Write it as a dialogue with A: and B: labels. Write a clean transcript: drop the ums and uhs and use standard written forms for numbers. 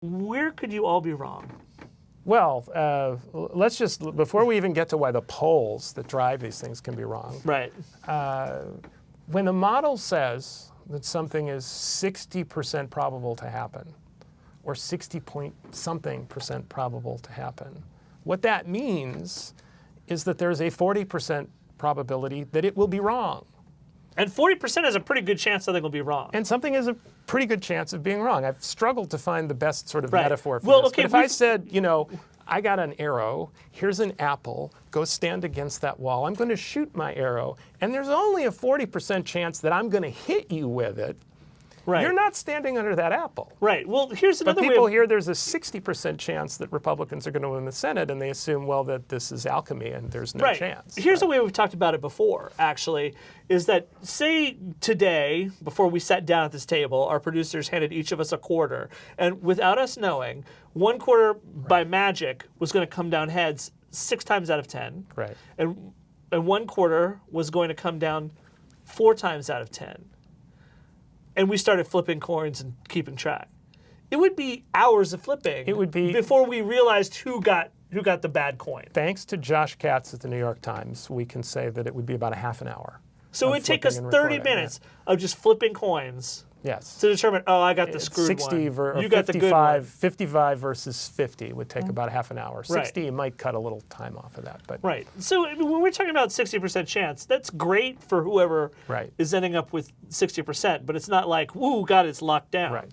A: Where could you all be wrong?
B: Well, let's just, before we even get to why the polls that drive these things can be wrong.
A: Right.
B: When a model says that something is 60% probable to happen, or 60-point-something% probable to happen, what that means is that there's a 40% probability that it will be wrong.
A: And 40% is a pretty good chance something will be wrong.
B: And something is a pretty good chance of being wrong. I've struggled to find the best sort of metaphor for
A: well,
B: this.
A: Okay,
B: but if I said, you know, I got an arrow, here's an apple, go stand against that wall, I'm going to shoot my arrow, and there's only a 40% chance that I'm going to hit you with it,
A: right.
B: You're not standing under that apple.
A: Right. Well, here's another
B: but
A: way
B: people hear there's a 60% chance that Republicans are going to win the Senate, and they assume, well, that this is alchemy and there's no chance.
A: Here's the way we've talked about it before, actually, is that say today, before we sat down at this table, our producers handed each of us a quarter, and without us knowing, one quarter by magic was going to come down heads 6 times out of 10.
B: Right.
A: And one quarter was going to come down 4 times out of 10. And we started flipping coins and keeping track. It would be hours of flipping.
B: It would be
A: before we realized who got the bad coin.
B: Thanks to Josh Katz at the New York Times, we can say that it would be about a half an hour.
A: So it would take us 30 minutes of just flipping coins.
B: Yes.
A: To determine, oh, I got the screwed
B: 60
A: one. You got the good one.
B: 55 versus 50 would take about half an hour. 60, you might cut a little time off of that. But
A: right. So when we're talking about 60% chance, that's great for whoever is ending up with 60%, but it's not like, woo, God, it's locked down.
B: Right.